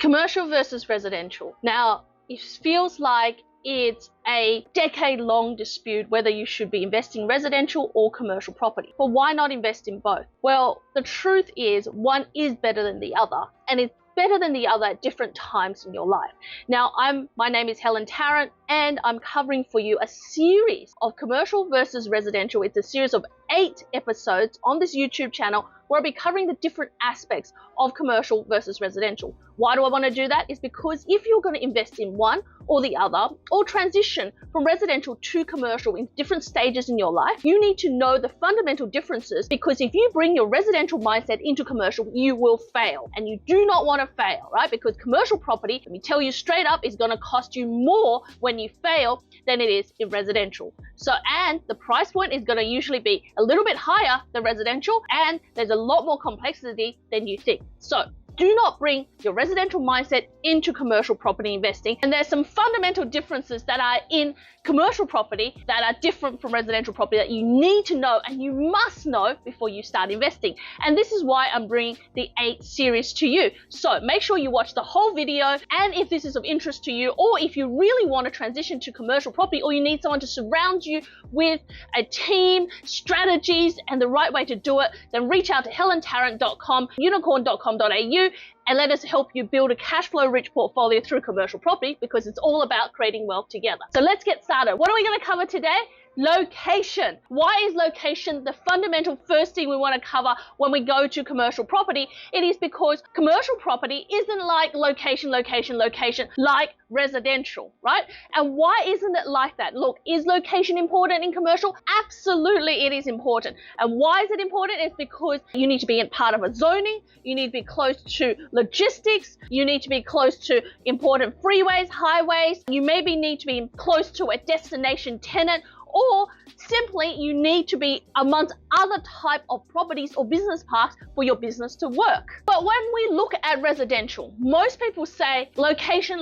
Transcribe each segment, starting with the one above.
Commercial versus residential. Now, it feels like it's a decade-long dispute whether you should be investing in residential or commercial property. But why not invest in both? Well, the truth is one is better than the other, and it's better than the other at different times in your life. Now, my name is Helen Tarrant, and I'm covering for you a series of commercial versus residential. It's a series of 8 episodes on this YouTube channel where I'll be covering the different aspects of commercial versus residential. Why do I want to do that? Is because if you're going to invest in one or the other, or transition from residential to commercial in different stages in your life, you need to know the fundamental differences, because if you bring your residential mindset into commercial, you will fail, and you do not want to fail, right? Because commercial property, let me tell you straight up, is going to cost you more when you fail than it is in residential. So, and the price point is going to usually be a little bit higher than residential, and there's a lot more complexity than you think. So do not bring your residential mindset into commercial property investing. And there's some fundamental differences that are in commercial property that are different from residential property that you need to know and you must know before you start investing. And this is why I'm bringing the 8 series to you. So make sure you watch the whole video. And if this is of interest to you, or if you really want to transition to commercial property, or you need someone to surround you with a team, strategies, and the right way to do it, then reach out to helentarrant.com, unikorn.com.au, and let us help you build a cash flow rich portfolio through commercial property, because it's all about creating wealth together. So let's get started. What are we going to cover today? Location. Why is location the fundamental first thing we want to cover when we go to commercial property? It is because commercial property isn't like location like residential, right? And why isn't it like that? Look, is location important in commercial? Absolutely, it is important. And why is it important? It's because you need to be in part of a zoning, you need to be close to logistics, you need to be close to important freeways, highways, you maybe need to be close to a destination tenant, or simply you need to be amongst other type of properties or business parks for your business to work. But when we look at residential, most people say location.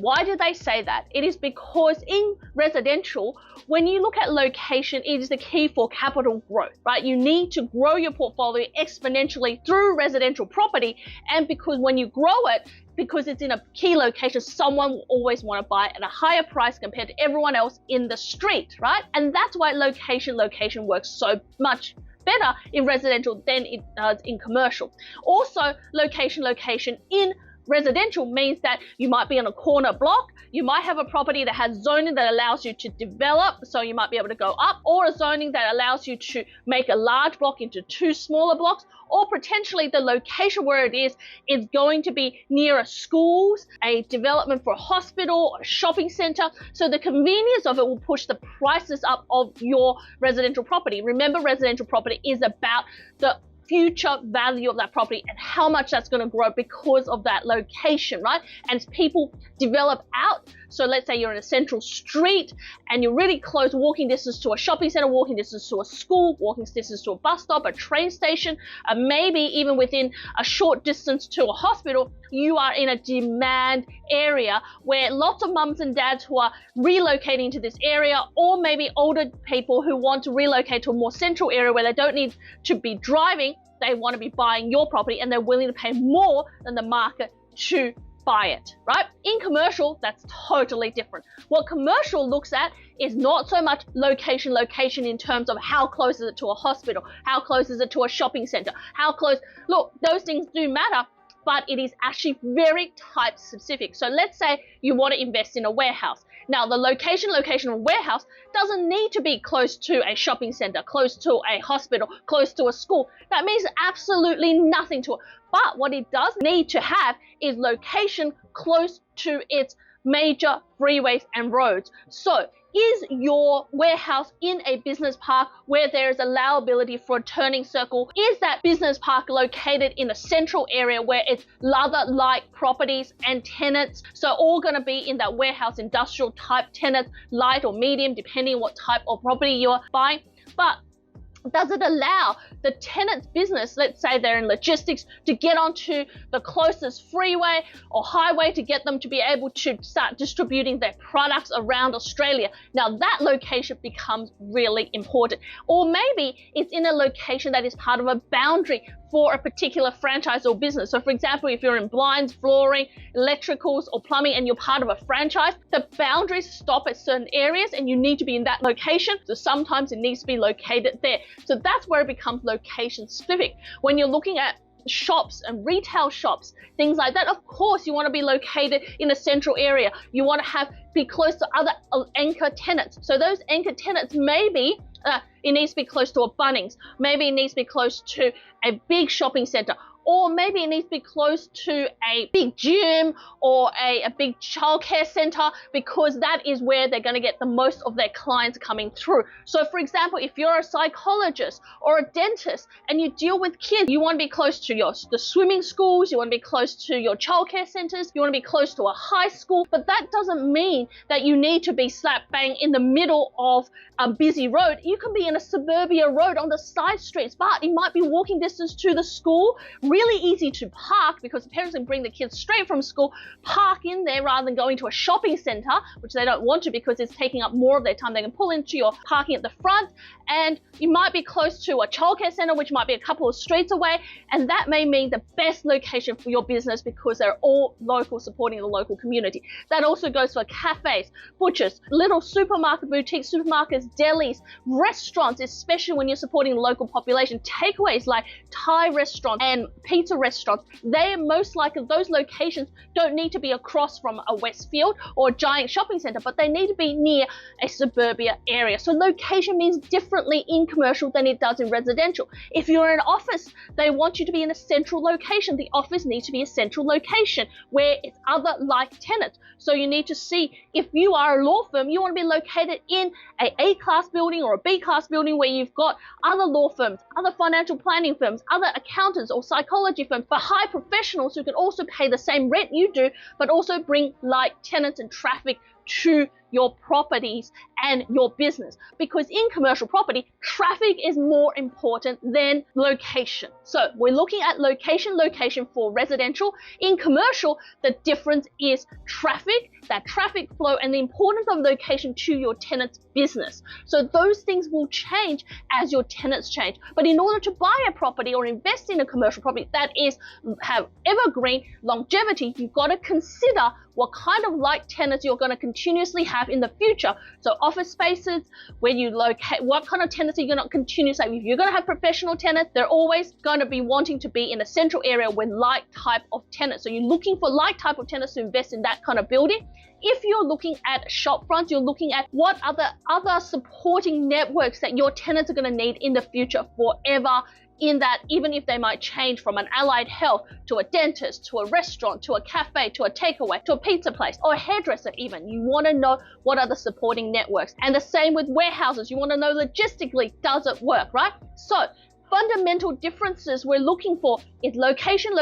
Why do they say that? It is because in residential, when you look at location, it is the key for capital growth, right? You need to grow your portfolio exponentially through residential property, and because when you grow it, because it's in a key location, someone will always want to buy it at a higher price compared to everyone else in the street, right? And that's why location works so much better in residential than it does in commercial. Also, location in residential means that you might be on a corner block, you might have a property that has zoning that allows you to develop, so you might be able to go up, or a zoning that allows you to make a large block into 2 smaller blocks, or potentially the location where it is going to be near a schools, a development for a hospital, or a shopping center. So the convenience of it will push the prices up of your residential property. Remember, residential property is about the future value of that property and how much that's going to grow because of that location, right? And as people develop out, so let's say you're in a central street and you're really close, walking distance to a shopping center, walking distance to a school, walking distance to a bus stop, a train station, maybe even within a short distance to a hospital, you are in a demand area where lots of mums and dads who are relocating to this area, or maybe older people who want to relocate to a more central area where they don't need to be driving, they want to be buying your property and they're willing to pay more than the market to buy it, right? In commercial, that's totally different. What commercial looks at is not so much location in terms of how close is it to a hospital, how close is it to a shopping center, how close, look, those things do matter, but it is actually very type specific. So let's say you want to invest in a warehouse. Now, the location of a warehouse doesn't need to be close to a shopping center, close to a hospital, close to a school. That means absolutely nothing to it. But what it does need to have is location close to its major freeways and roads. So is your warehouse in a business park where there is allowability for a turning circle? Is that business park located in a central area where it's rather like properties and tenants? So all going to be in that warehouse industrial type tenants, light or medium, depending on what type of property you're buying. But does it allow the tenant's business, let's say they're in logistics, to get onto the closest freeway or highway to get them to be able to start distributing their products around Australia? Now that location becomes really important. Or maybe it's in a location that is part of a boundary for a particular franchise or business. So for example, if you're in blinds, flooring, electricals, or plumbing, and you're part of a franchise, the boundaries stop at certain areas and you need to be in that location. So sometimes it needs to be located there. So that's where it becomes location specific. When you're looking at shops and retail shops, things like that, of course you want to be located in a central area. You want to be close to other anchor tenants. So those anchor tenants, maybe it needs to be close to a Bunnings, maybe it needs to be close to a big shopping center, or maybe it needs to be close to a big gym or a big childcare center, because that is where they're going to get the most of their clients coming through. So for example, if you're a psychologist or a dentist and you deal with kids, you want to be close to the swimming schools, you want to be close to your childcare centers, you want to be close to a high school, but that doesn't mean that you need to be slap bang in the middle of a busy road. You can be in a suburbia road on the side streets, but it might be walking distance to the school, really easy to park because the parents can bring the kids straight from school, park in there rather than going to a shopping center, which they don't want to because it's taking up more of their time. They can pull into your parking at the front, and you might be close to a childcare center, which might be a couple of streets away, and that may mean the best location for your business because they're all local, supporting the local community. That also goes for cafes, butchers, little supermarket, boutiques, supermarkets, delis, restaurants, especially when you're supporting the local population. Takeaways like Thai restaurants and pizza restaurants, they are most likely, those locations don't need to be across from a Westfield or a giant shopping center, but they need to be near a suburbia area. So location means differently in commercial than it does in residential. If you're in an office, they want you to be in a central location. The office needs to be a central location where it's other like tenants. So you need to see, if you are a law firm, you want to be located in a A-class building or a B-class building where you've got other law firms, other financial planning firms, other accountants or psychology firms, but high professionals who can also pay the same rent you do, but also bring like tenants and traffic to your properties and your business. Because in commercial property, traffic is more important than location. So we're looking at location for residential. In commercial, the difference is traffic, that traffic flow, and the importance of location to your tenant's business. So those things will change as your tenants change. But in order to buy a property or invest in a commercial property that have evergreen longevity, you've got to consider what kind of like tenants you're going to continuously have in the future. So office spaces, where you locate, what kind of tenants are you going to continuously have? If you're going to have professional tenants, they're always going to be wanting to be in a central area with like type of tenants. So you're looking for like type of tenants to invest in that kind of building. If you're looking at shop fronts, you're looking at what other supporting networks that your tenants are going to need in the future forever, in that even if they might change from an allied health to a dentist, to a restaurant, to a cafe, to a takeaway, to a pizza place, or a hairdresser even, you want to know what are the supporting networks. And the same with warehouses. You want to know logistically, does it work, right? So fundamental differences we're looking for is location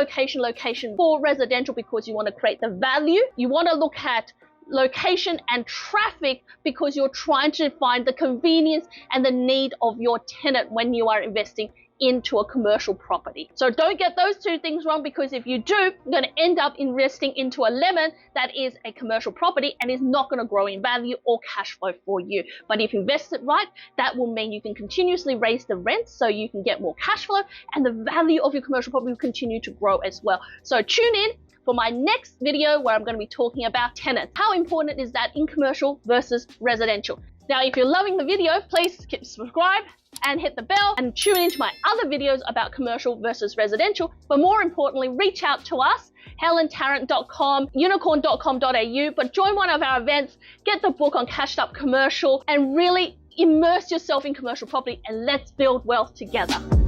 for residential, because you want to create the value. You want to look at location and traffic because you're trying to find the convenience and the need of your tenant when you are investing into a commercial property. So don't get those two things wrong, because if you do, you're going to end up investing into a lemon that is a commercial property and is not going to grow in value or cash flow for you. But if you invest it right, that will mean you can continuously raise the rent so you can get more cash flow, and the value of your commercial property will continue to grow as well. So tune in for my next video where I'm going to be talking about tenants. How important is that in commercial versus residential? Now, if you're loving the video, please subscribe and hit the bell and tune into my other videos about commercial versus residential. But more importantly, reach out to us, helentarrant.com, unikorn.com.au, but join one of our events, get the book on Cashed Up Commercial, and really immerse yourself in commercial property, and let's build wealth together.